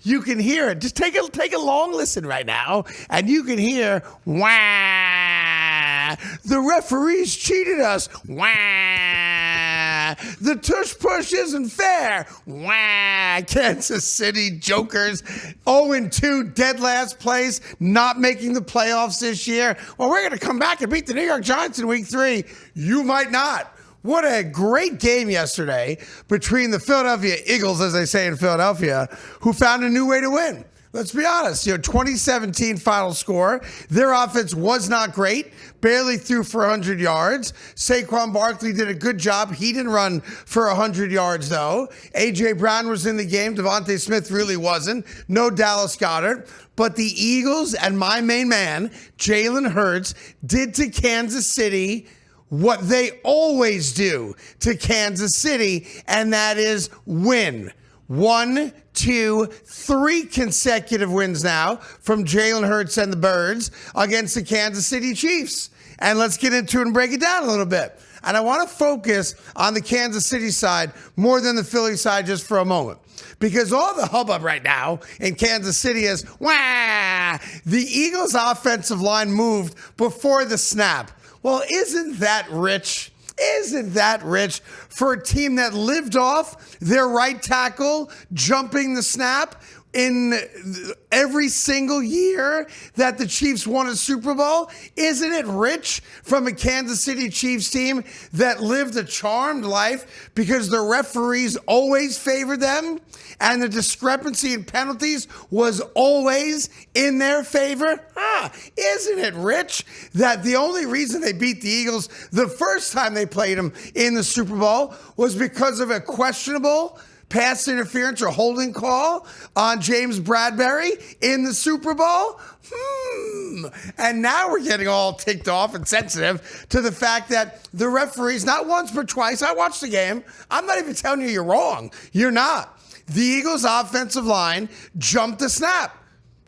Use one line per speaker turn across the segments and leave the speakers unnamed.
you can hear it. Just take a long listen right now, and you can hear, wah, the referees cheated us, wah, the tush push isn't fair, wah, Kansas City Jokers, 0-2, dead last place, not making the playoffs this year. Well, we're going to come back and beat the New York Giants in week 3. You might not. What a great game yesterday between the Philadelphia Eagles, as they say in Philadelphia, who found a new way to win. Let's be honest, 2017 final score. Their offense was not great, barely threw for 100 yards. Saquon Barkley did a good job. He didn't run for 100 yards, though. A.J. Brown was in the game. Devontae Smith really wasn't. No Dallas Goedert. But the Eagles and my main man, Jalen Hurts, did to Kansas City what they always do to Kansas City, and that is win. 1, 2, 3 consecutive wins now from Jalen Hurts and the Birds against the Kansas City Chiefs. And let's get into it and break it down a little bit. And I want to focus on the Kansas City side more than the Philly side just for a moment. Because all the hubbub right now in Kansas City is, wah, the Eagles' offensive line moved before the snap. Well, isn't that rich? Isn't that rich for a team that lived off their right tackle jumping the snap in every single year that the Chiefs won a Super Bowl? Isn't it rich from a Kansas City Chiefs team that lived a charmed life because the referees always favored them and the discrepancy in penalties was always in their favor? Isn't it rich that the only reason they beat the Eagles the first time they played them in the Super Bowl was because of a questionable pass interference or holding call on James Bradbury in the Super Bowl? And now we're getting all ticked off and sensitive to the fact that the referees, not once but twice, I watched the game. I'm not even telling you you're wrong. You're not. The Eagles' offensive line jumped the snap.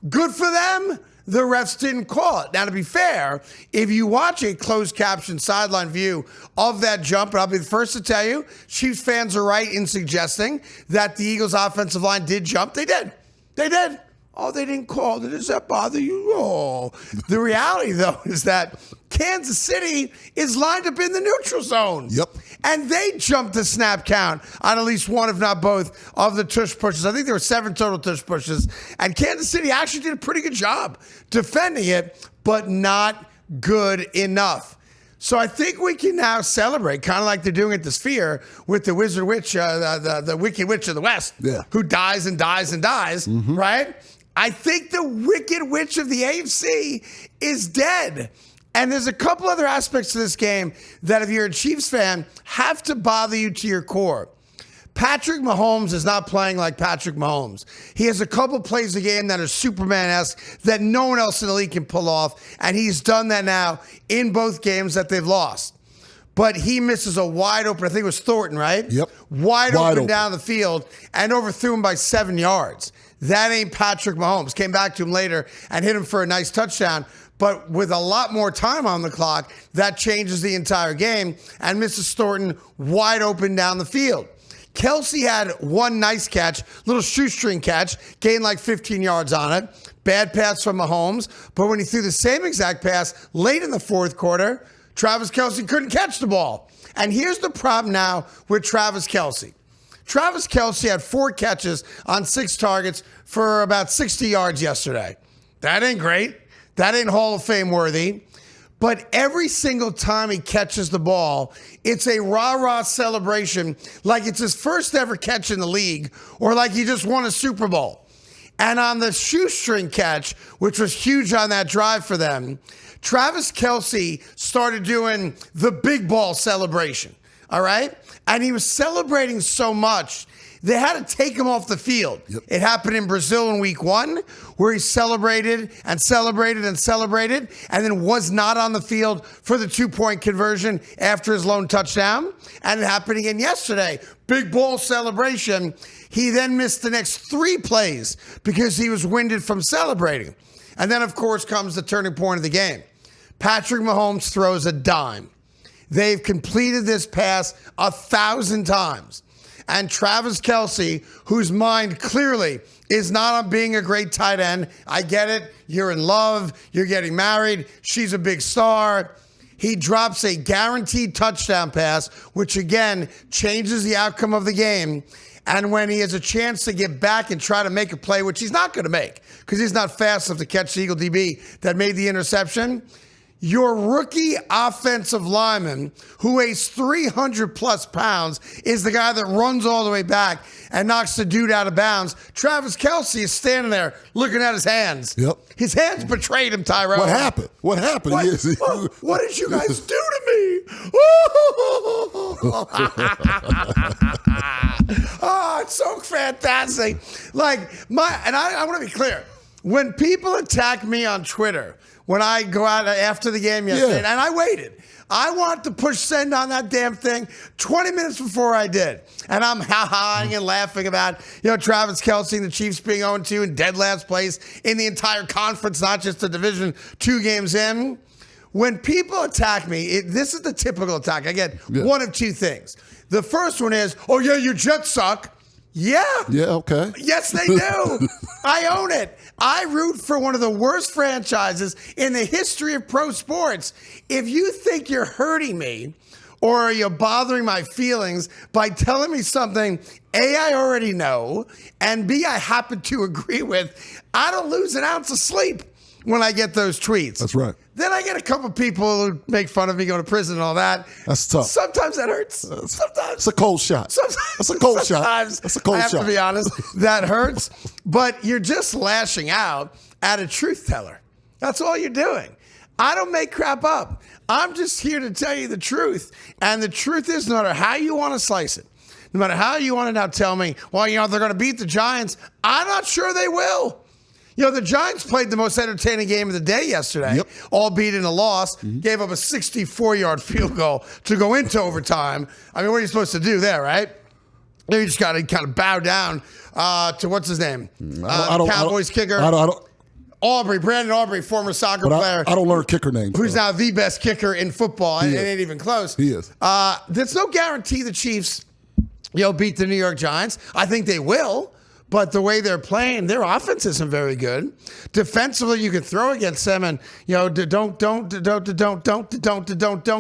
Good for them. The refs didn't call it. Now, to be fair, if you watch a closed caption sideline view of that jump, and I'll be the first to tell you, Chiefs fans are right in suggesting that the Eagles' offensive line did jump. They did. They did. Oh, they didn't call it. Does that bother you? Oh. The reality, though, is that Kansas City is lined up in the neutral zone.
Yep.
And they jumped the snap count on at least one, if not both, of the tush pushes. I think there were 7 total tush pushes. And Kansas City actually did a pretty good job defending it, but not good enough. So I think we can now celebrate, kind of like they're doing at the Sphere with the Wizard Witch, the Wicked Witch of the West, who dies and dies and dies, right? I think the Wicked Witch of the AFC is dead. And there's a couple other aspects to this game that, if you're a Chiefs fan, have to bother you to your core. Patrick Mahomes is not playing like Patrick Mahomes. He has a couple plays a game that are Superman-esque that no one else in the league can pull off, and he's done that now in both games that they've lost. But he misses a wide open, I think it was Thornton, right?
Yep.
Wide open down the field and overthrew him by 7 yards. That ain't Patrick Mahomes. Came back to him later and hit him for a nice touchdown. But with a lot more time on the clock, that changes the entire game. And Mrs. Thornton wide open down the field. Kelce had one nice catch, little shoestring catch, gained like 15 yards on it. Bad pass from Mahomes. But when he threw the same exact pass late in the fourth quarter, Travis Kelce couldn't catch the ball. And here's the problem now with Travis Kelce. Travis Kelce had 4 catches on 6 targets for about 60 yards yesterday. That ain't great. That ain't Hall of Fame worthy. But every single time he catches the ball, it's a rah-rah celebration like it's his first ever catch in the league or like he just won a Super Bowl. And on the shoestring catch, which was huge on that drive for them, Travis Kelce started doing the big ball celebration, all right? And he was celebrating so much, they had to take him off the field. Yep. It happened in Brazil in week 1, where he celebrated and celebrated and celebrated, and then was not on the field for the 2-point conversion after his lone touchdown. And it happened again yesterday. Big ball celebration. He then missed the next 3 plays because he was winded from celebrating. And then, of course, comes the turning point of the game. Patrick Mahomes throws a dime. They've completed this pass 1,000 times. And Travis Kelce, whose mind clearly is not on being a great tight end. I get it. You're in love. You're getting married. She's a big star. He drops a guaranteed touchdown pass, which again changes the outcome of the game. And when he has a chance to get back and try to make a play, which he's not going to make because he's not fast enough to catch the Eagle DB that made the interception, your rookie offensive lineman, who weighs 300 plus pounds, is the guy that runs all the way back and knocks the dude out of bounds. Travis Kelce is standing there looking at his hands.
Yep.
His hands betrayed him, Tyrell.
What happened? What happened?
What did you guys do to me? Oh, it's so fantastic. I want to be clear. When people attack me on Twitter, when I go out after the game yesterday, and I waited. I wanted to push send on that damn thing 20 minutes before I did. And I'm ha-haing and laughing about, Travis Kelce and the Chiefs being 0-2 and dead last place in the entire conference, not just the division 2 games in. When people attack me, this is the typical attack. I get one of two things. The first one is, oh, yeah, your Jets suck. Yeah.
Yeah, okay.
Yes, they do. I own it. I root for one of the worst franchises in the history of pro sports. If you think you're hurting me or you're bothering my feelings by telling me something, A, I already know, and B, I happen to agree with, I don't lose an ounce of sleep when I get those tweets.
That's right.
Then I get a couple people who make fun of me going to prison and all that.
That's tough.
Sometimes that hurts. Sometimes.
It's a cold shot. That's a cold shot. That's a cold shot.
I have to be honest. That hurts. But you're just lashing out at a truth teller. That's all you're doing. I don't make crap up. I'm just here to tell you the truth. And the truth is, no matter how you want to slice it, no matter how you want to now tell me, well, they're going to beat the Giants, I'm not sure they will. The Giants played the most entertaining game of the day yesterday, albeit in a loss, gave up a 64-yard field goal to go into overtime. I mean, what are you supposed to do there, right? You just got to kind of bow down to what's his name? Cowboys kicker. Brandon Aubrey, former soccer player.
I don't learn kicker names.
Who's now the best kicker in football, and it ain't even close.
He is.
There's no guarantee the Chiefs, beat the New York Giants. I think they will. But the way they're playing, their offense isn't very good. Defensively, you can throw against them, and don't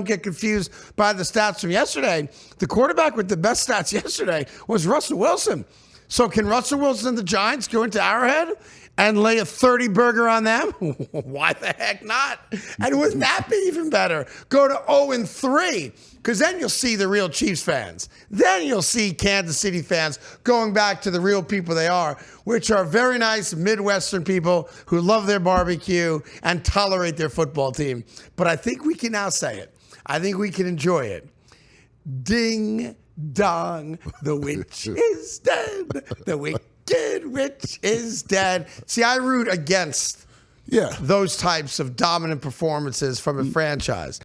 get confused by the stats from yesterday. The quarterback with the best stats yesterday was Russell Wilson. So can Russell Wilson and the Giants go into Arrowhead and lay a 30 burger on them? Why the heck not? And wouldn't that be even better? Go to 0-3. Because then you'll see the real Chiefs fans. Then you'll see Kansas City fans going back to the real people they are, which are very nice Midwestern people who love their barbecue and tolerate their football team. But I think we can now say it. I think we can enjoy it. Ding, dong, the witch is dead. The wicked witch is dead. See, I root against those types of dominant performances from a franchise.